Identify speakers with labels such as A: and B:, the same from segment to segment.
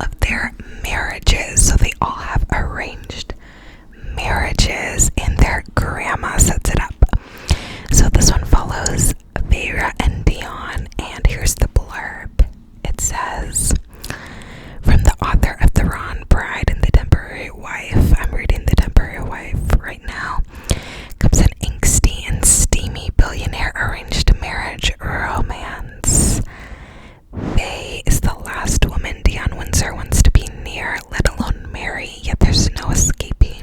A: all of their marriages. So they all have arranged marriages and their grandma sets it up. So this one follows Vera and Dion, and here's the blurb. It says, from the author of The Wrong Bride and The Temporary Wife, I'm reading The Temporary Wife right now, comes an angsty and steamy billionaire arranged marriage romance. Faye is the last woman Dion Windsor wants to be near, let alone marry, yet there's no escaping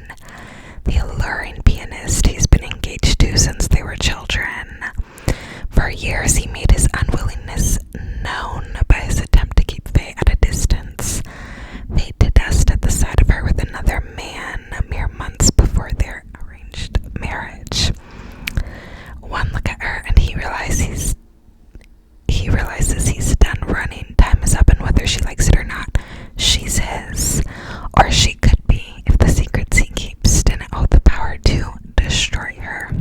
A: the alluring pianist he's been engaged to since they were children. For years, he made his unwillingness known by his attempt to keep Faye at a distance. Faye to dust at the sight of her with another man mere months before their arranged marriage. One look at her and he realizes he's done running. Time is up, and whether she likes it or not, she's his. Or she could be, if the secrets he keeps didn't hold the power to destroy her.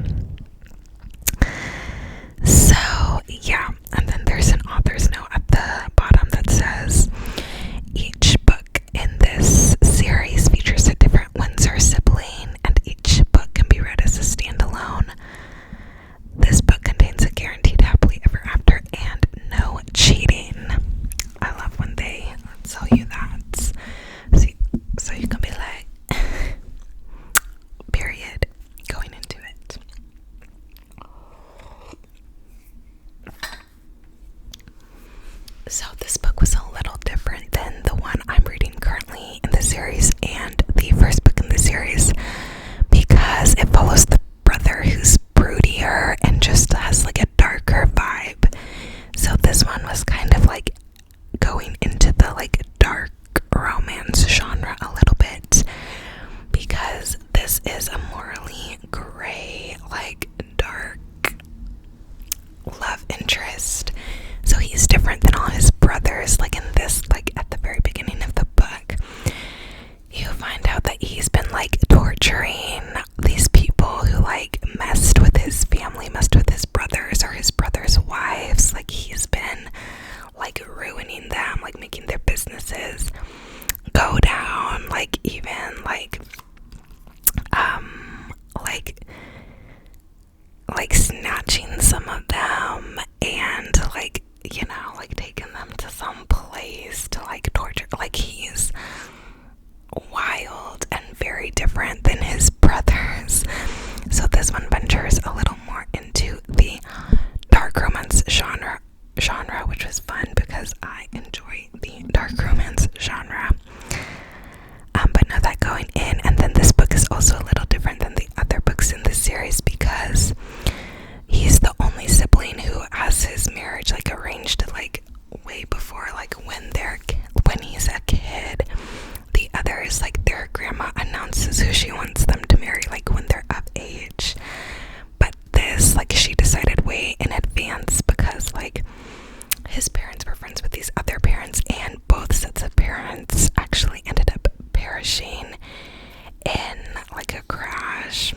A: So, yeah, and then there's an author's note at the bottom that says, each book in this series features a different Windsor sibling, and each book can be read as a standalone. This book contains a guaranteed happily ever after and no cheating. I love when they tell you that. So you can be like, period, going into it. So this book was a little different than the one I'm reading currently in the series and the first book in the series, because it follows the brother who's broodier and just has like a darker vibe. So this one was kind of like going into the like dark romance genre a little bit, because this is a morally gray, like dark love interest. So he's different than all his brothers. Like in this, like at the very beginning of the book, you find out that he's been like torturing these people who like messed with his family, messed with his brothers or his brothers' wives. Like he's been like ruining them, like making their businesses go down, like even like snatching some of them and like, you know, like taking them to some place to like torture. Like he's wild and very different than his brothers. So this one ventures a little more into the dark romance genre, which was fun because I enjoy the dark romance genre. But know that going in. And then this book is also a little different than the other books in this series because he's the only sibling who has his marriage like arranged like way before like when he's a kid. The others, like their grandma announces who she wants them to marry like when they're of age. But this, like she decided way in advance because like his parents were friends with these other parents, and both sets of parents actually ended up perishing in like a crash.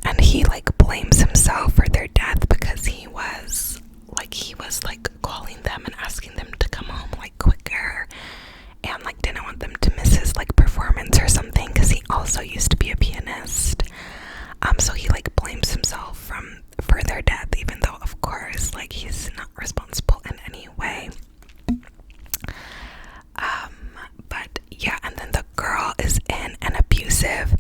A: And he like blames himself for their death because he was like calling them and asking them to come home like quicker, and like didn't want them to miss his like performance or something because he also used to be a pianist. So he like blames himself for their death, even though of course like he's not responsible in any way. But yeah, and then the girl is in an abusive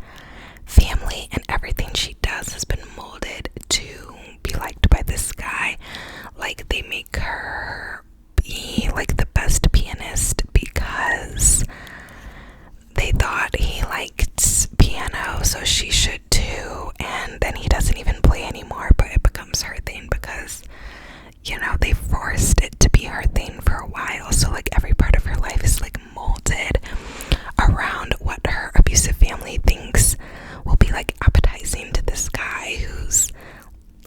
A: family, and everything she does has been molded to be liked by this guy. Like they make her be like the best pianist because they thought he liked piano, so she should too. And then he doesn't even play anymore, but it becomes her thing because, you know, they forced it to be her thing for a while. So like every part of her life is like molded around what her abusive family thinks will be like appetizing to this guy who's,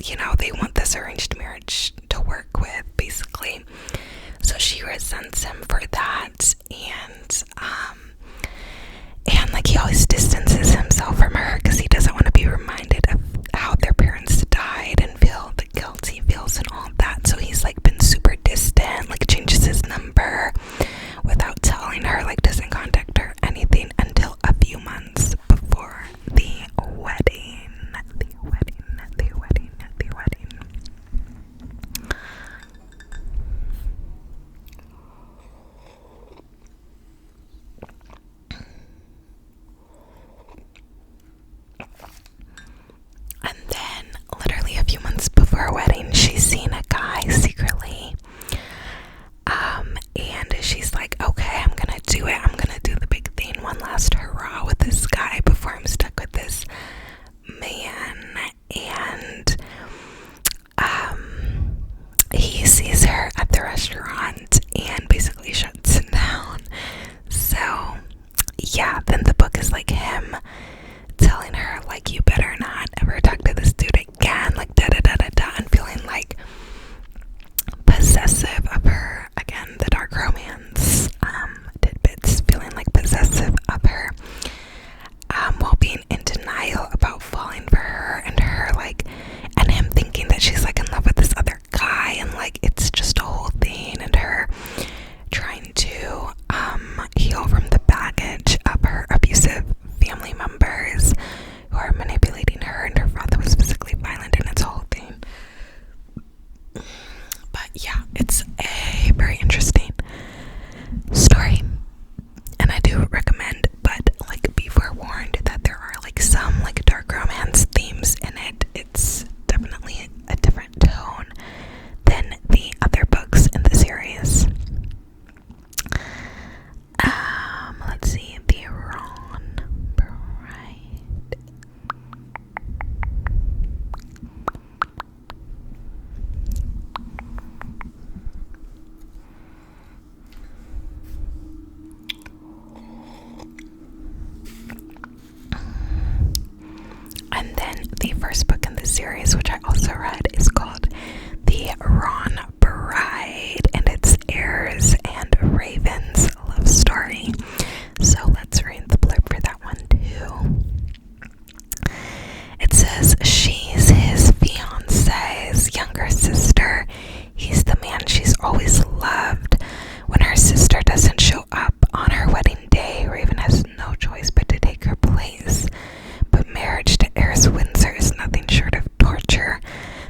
A: you know, they want this arranged marriage to work with basically. So she resents him for that, and like he always distances himself from her because he doesn't want to be reminded of how their parents died and feel the guilt he feels and all that. So he's like been super distant, series, which I also read, is called The Ron Bride, and it's Heirs and Raven's love story. So let's read the blurb for that one too. It says, she's his fiance's younger sister. He's the man she's always loved. When her sister doesn't show up on her wedding day, Raven has no choice but to take her place. But marriage to heiress Windsor is nothing short of torture.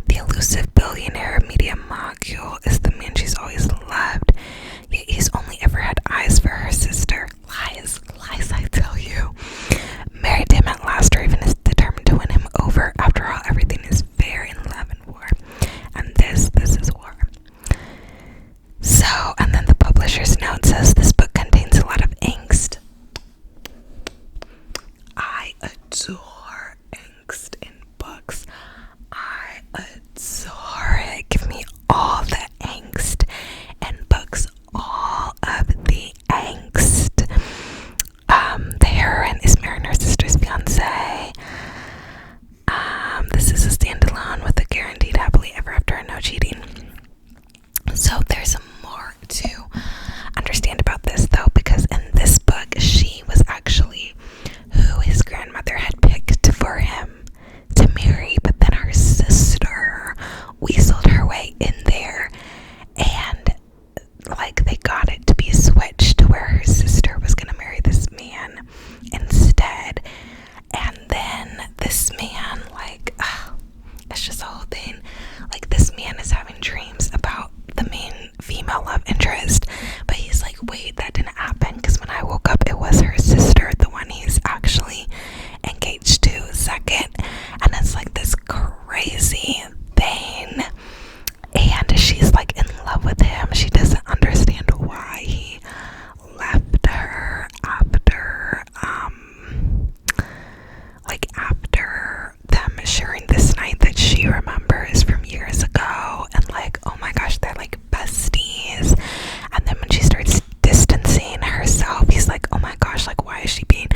A: The elusive billionaire media mogul is the man she's always loved, yet he's only ever had eyes for her sister. Lies, I tell you. Married to him at last, Raven is determined to win him over. After all, everything is fair in love and war. And this is war. So, and then the publisher's note says, this book contains a lot of angst. I adore angst in books. I adore it. Give me all the angst in books. All of the angst. The heroine is marrying her sister's fiance. This is a standalone with a guaranteed happily ever after and no cheating. So there's more to understand about this though, because in this book she was actually who his grandmother had picked for him to marry, but then her sister weaseled her way in there, and like they got it to be switched to where her sister was gonna marry this man instead. And then this man, it's just a whole thing. Like, this man is having dreams about the main female love interest, but he's like, wait, that didn't happen, because when I woke up it was her sister, the one he's actually engaged to second. And it's like this crazy thing, and she's like in love with him. She doesn't understand why he left her after them sharing this night that she remembers from years ago, and like, oh my gosh, they're like besties. And then when she starts distancing herself, he's like, oh my gosh, like, why is she being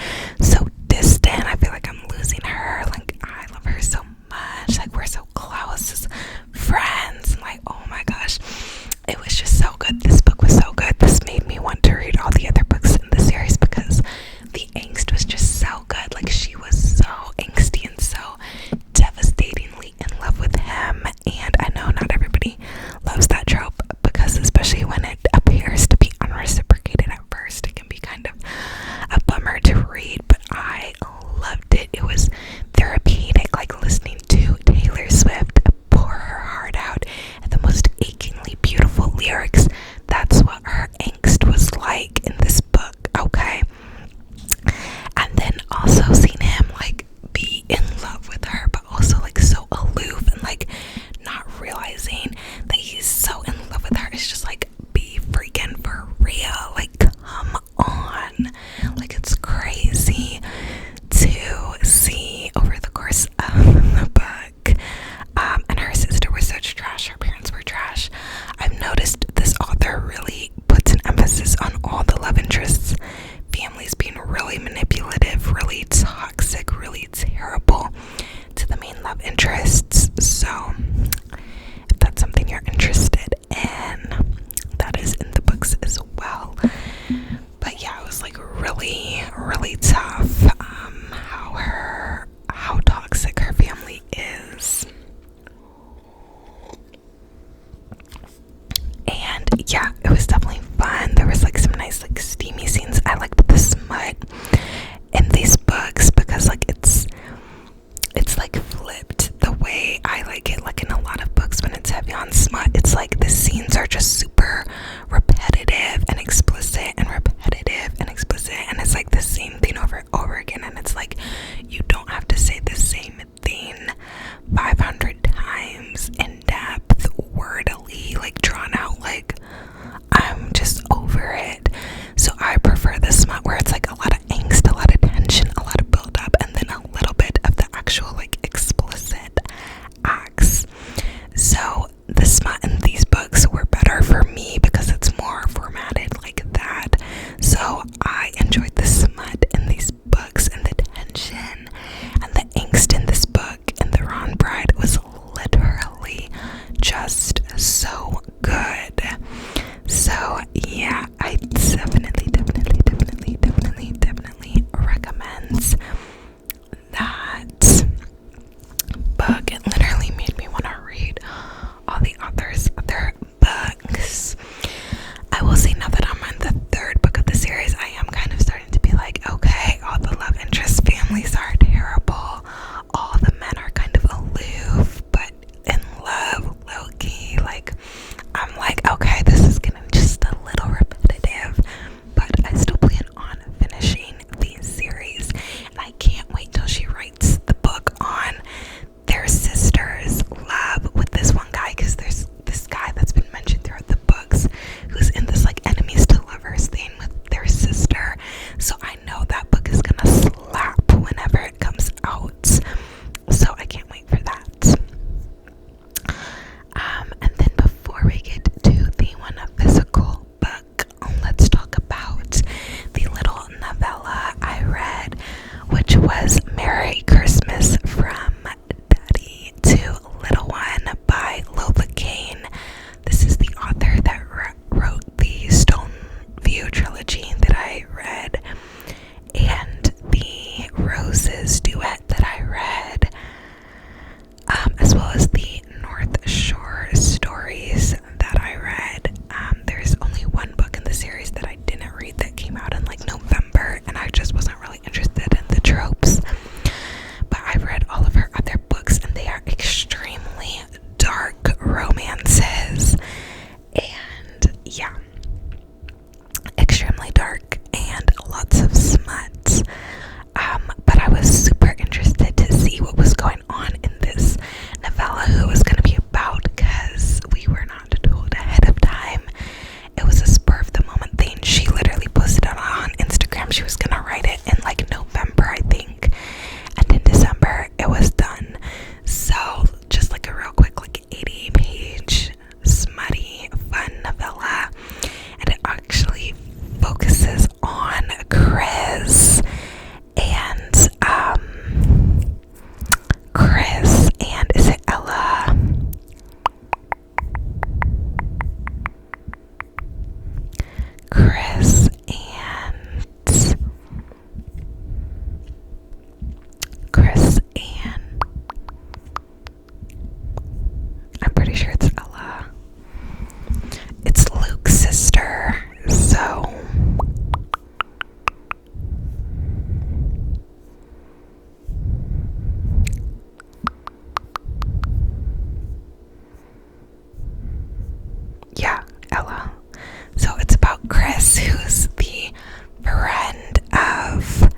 A: extremely dark and lots of smut. But I was super interested to see what was going on in this novella, who it was going to be about, because we were not told ahead of time. It was a spur of the moment thing. She literally posted it on Instagram. She was going to write it in like November, I think. And in December, it was done. So just like a real quick, like 80-page, smutty, fun novella. And it actually focuses on Chris and is it Ella? Chris and I'm pretty sure it's Ella. It's Luke's sister, so yeah, Ella. So it's about Chris, who's the friend of,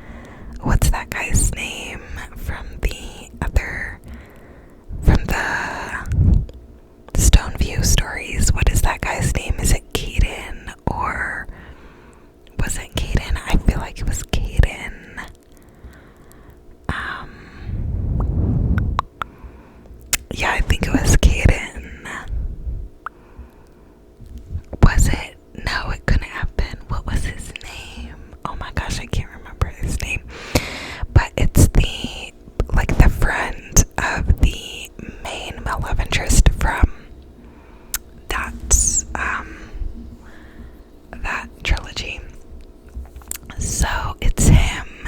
A: what's that guy's name from the Stoneview stories? What is that guy's name? Is it Caden, or was it Caden? I feel like it was Caden. Yeah, I think it was Caden. Was it? No, it couldn't have been. What was his name? Oh my gosh, I can't remember his name. But it's the friend of the main male love interest from that trilogy. So it's him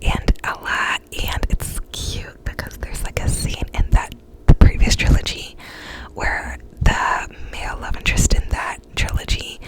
A: and Ella, and it's cute because there's like a scene in the previous trilogy where the male love interest in that trilogy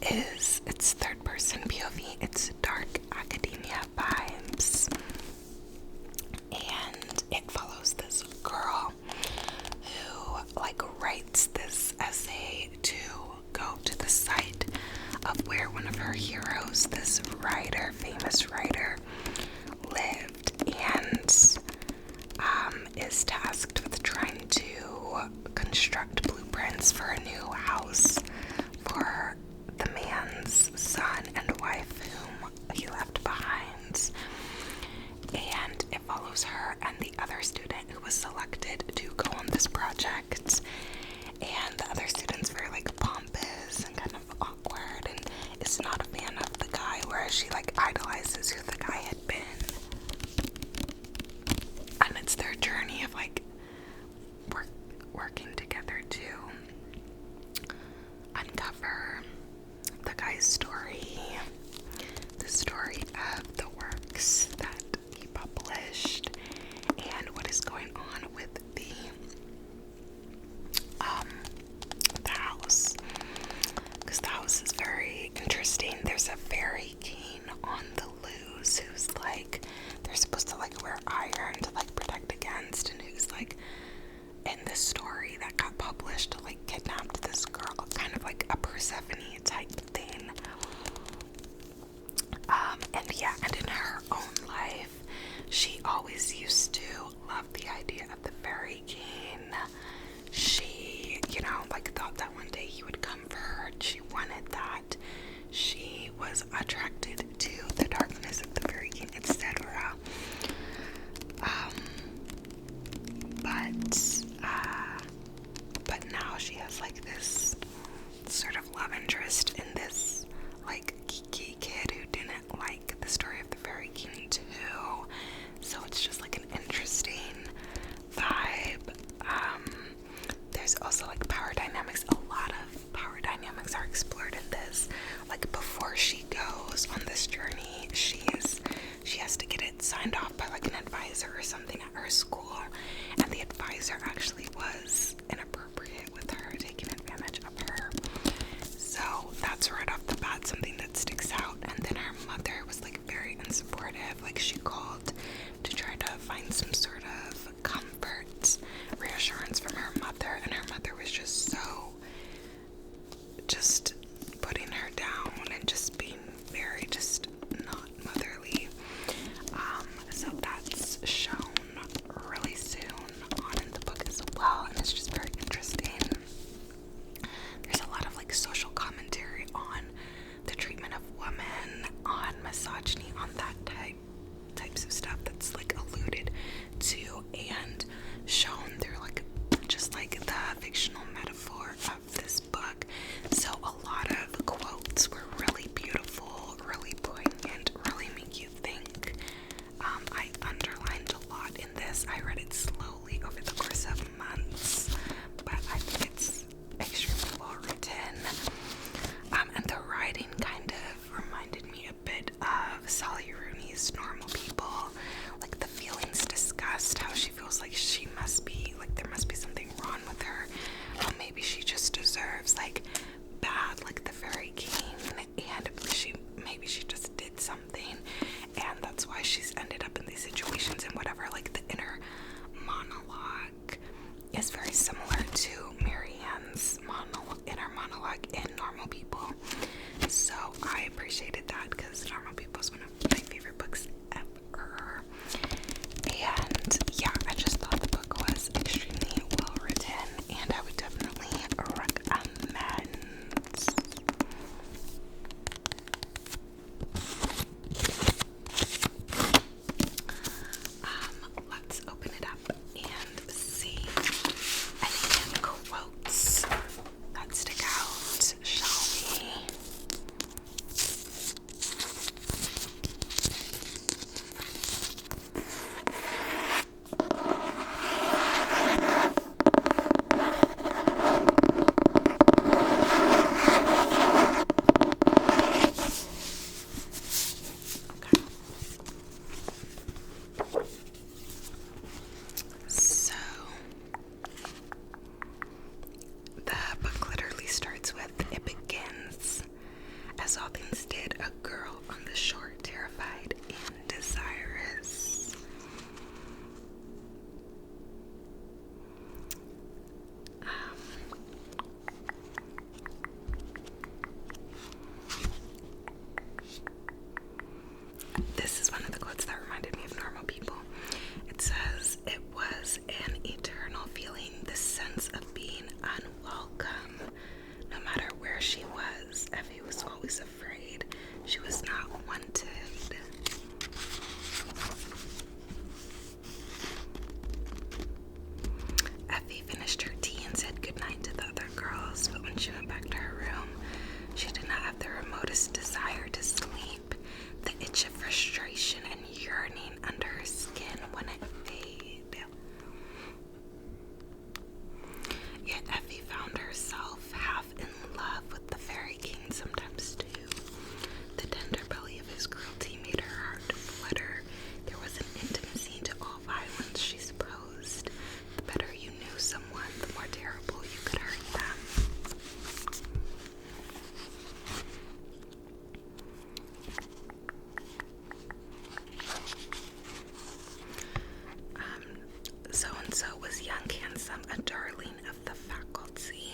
A: it's third person POV. It's dark academia vibes. And it follows this girl who like writes this essay to go to the site of where one of her heroes, this writer, famous writer, lived, and is tasked with trying to construct blueprints for a new house for the man's son and wife whom he left behind. And it follows her and the other student who was selected to go on this project. And the other student's very like pompous and kind of awkward and is not a fan of the guy, whereas she like idolizes who the guy had been. And it's their journey of like working together to uncover the guy's story, the story of the works that he published, and what is going on with the house. Because the house is very interesting. There's a fairy king on the loose who's like, they're supposed to like wear iron to like protect against, and who's like in this story that got published like kidnapped this girl, kind of like a Persephone type thing. And in her own life, she always used to love the idea of the fairy king. She, like thought that one day he would come for her. She wanted that. She was attracted to the darkness of the fairy king, etc. But now she has like this sort of love interest in this like geeky kid who didn't like the story of the fairy king too. So it's just like an interesting vibe. There's also like power dynamics. A lot of power dynamics are explored in this. Like before she goes on this journey, she has to get it signed off by like an advisor or something at her school, and the advisor actually was inappropriate with her, taking advantage of her. So that's right off the bat something that sticks out. And then her mother was like very unsupportive. Like she called to try to find some sort of comfort, reassurance from her mother, and her mother was just putting her down and just being very just not motherly. So that's shown really soon on in the book as well, and it's just very interesting. There's a lot of like social commentary on the treatment of women, on misogyny, on that types of stuff that's like alluded to and shown through like just like the fictional metaphor of this book. So a lot as all things did, a girl on the shore, terrified and desirous. This is one of the quotes that reminded me of normal people. It says, "It was an eternal feeling, the sense of being unwelcome. No matter where she was, Effie was always afraid she was not wanted." Effie finished her tea and said goodnight to the other girls, but when she went back to her room, she did not have the remotest desire to sleep. The itch of frustration and yearning under her skin wouldn't fade. Yet Effie found herself half in love with the Fairy King sometimes too. The tender belly of his cruelty made her heart flutter. There was an intimacy to all violence, she supposed. The better you knew someone, the more terrible you could hurt them. So-and-so was young, handsome, a darling of the faculty.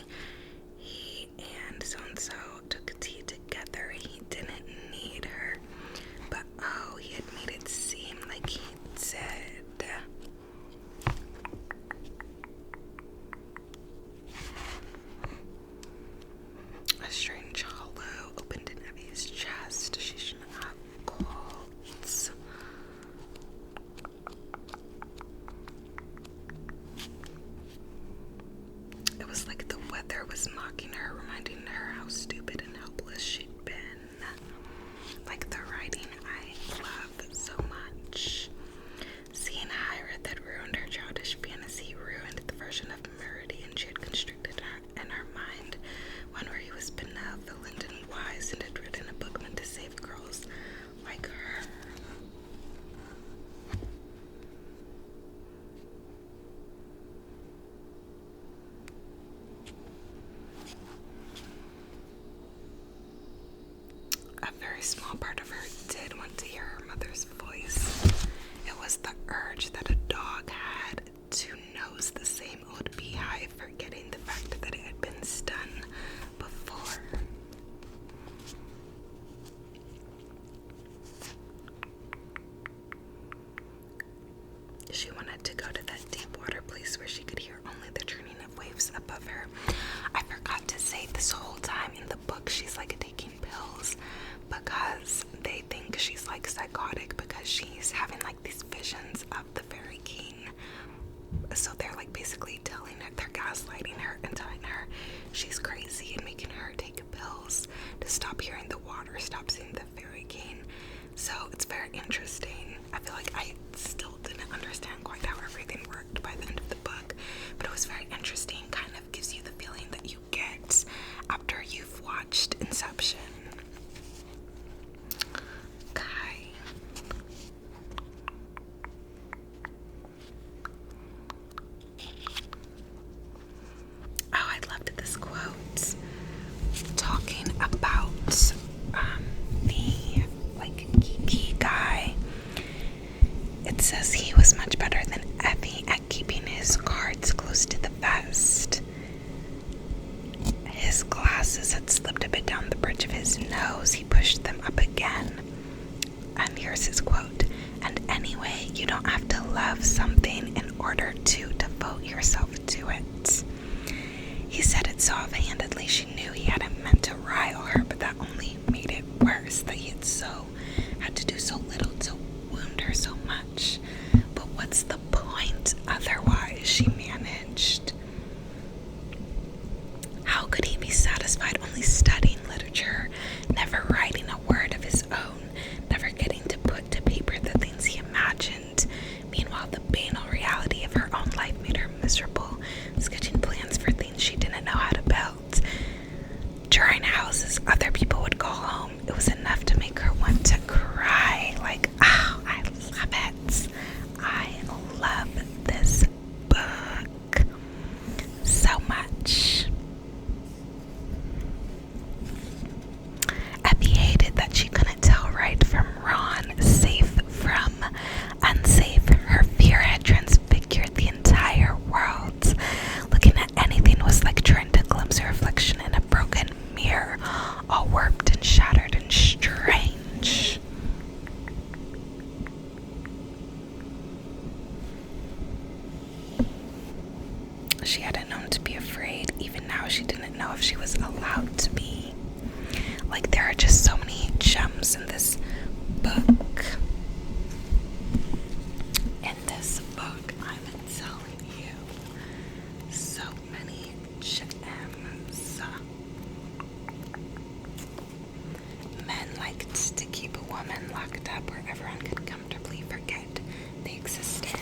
A: He and so-and-so took tea together. He didn't need her, but oh, he had made it seem like he did. A strange hollow opened in Effie's chest. She shouldn't have colds. It was like the weather was mocking her, reminding her how stupid and helpless she'd been. Like the writing I love so much. Seeing Hyreth had ruined her childish fantasy, ruined the version of Meridian she had constructed in her mind, one where he was benevolent and wise and had written a book meant to save girls like her. A very small part of her did want to hear her mother's voice. It was the urge that a dog had to nose the same old beehive, forgetting the fact that it had been stung before. She wanted to go to that deep water place where she could hear only the churning of waves above her. I forgot to say, this whole time in the book she's like taking pills because they think she's like psychotic because she's having like these visions of the Fairy King. So they're like basically telling her, they're gaslighting her and telling her she's crazy and making her take pills to stop hearing the water, stop seeing the Fairy King. So it's very interesting. I feel like I still didn't understand quite how everything worked by the end of the book, but it was very interesting. Kind of gives you the feeling that you get after you've watched Inception. Okay. Oh, I loved this quote talking about the like geeky guy. It says he was much better than Effie at keeping his cards close to the vest. His glasses had slipped a bit down the bridge of his nose. He pushed them up again. And here's his quote. "And anyway, you don't have to love something in order to devote yourself to it." He said it so offhandedly she knew he hadn't meant to rile her, but that only made it worse, that he had to do so little to wound her so much. But what's the point otherwise, she managed. How could he be satisfied only studying literature, never writing a word of his own, never getting to put to paper the things he imagined? Meanwhile, the banal reality of her own life made her miserable, sketching plans for things she didn't know how to build. Drawing houses other people would call home. It was enough to make her want to cry. Like, oh, I love it. I love this book so much. Effie just so many gems in this book. In this book, I'm telling you, so many gems. Men liked to keep a woman locked up where everyone could comfortably forget they existed.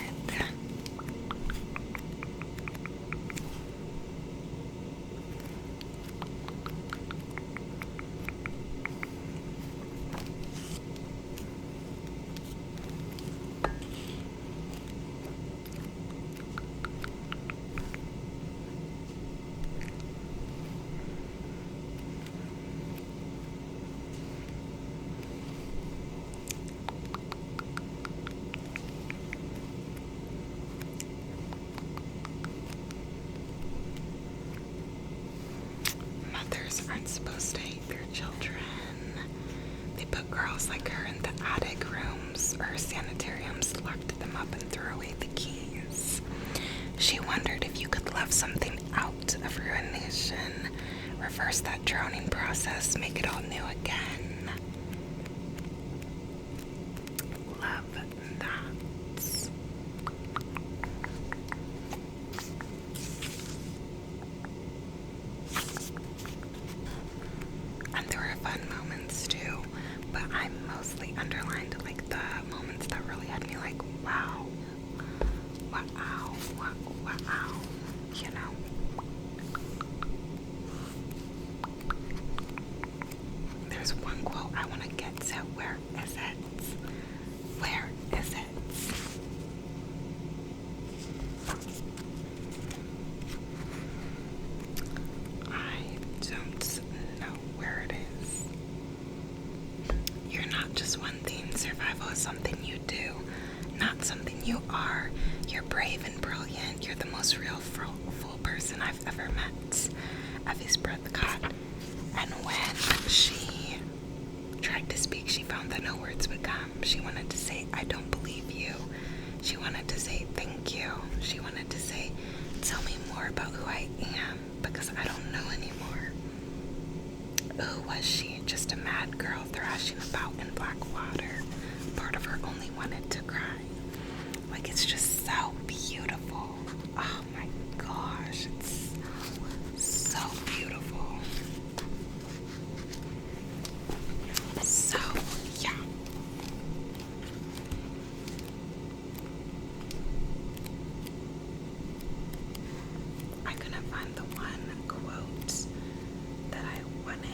A: Mothers aren't supposed to hate their children. They put girls like her in the attic rooms or sanitariums, locked them up, and threw away the keys. She wondered if you could love something out of ruination, reverse that drowning process, make it all new again. Love that. And there were fun moments too, but I mostly underlined like the moments that really had me like, wow, wow, wow, wow, you know. There's one quote I want to get to. Where is it? Where is it? I don't know where it is. You're not just one thing. Survival is something you do, not something you are. You're brave and brilliant. You're the most real, full person I've ever met. Effie's breath caught, and when she tried to speak, she found that no words would come. She wanted to say, I don't believe you. She wanted to say, thank you. She wanted to say, tell me more about who I am, because I don't know anymore. Who was she? Just a mad girl thrashing about in black water. Part of her only wanted to cry. Like, it's just so beautiful. Oh my gosh, it's so beautiful. So, yeah. I couldn't find the one quote that I wanted.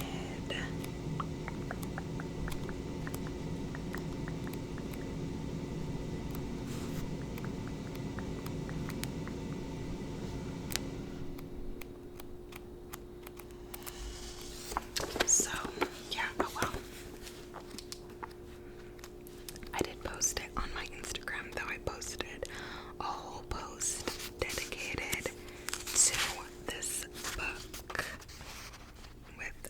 A: So, yeah, oh well. I did post it on my Instagram, though. I posted a whole post dedicated to this book with,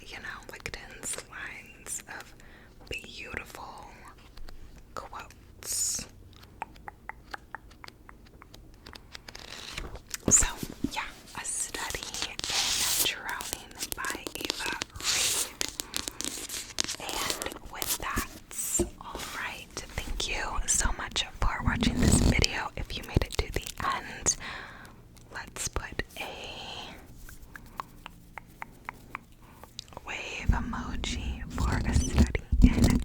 A: you know, like 10 lines of beautiful quotes. So, yeah, A Study in Drowning by Eva Reid. And with that, alright, thank you so much for watching this video. If you made it to the end, let's put a wave emoji for A Study in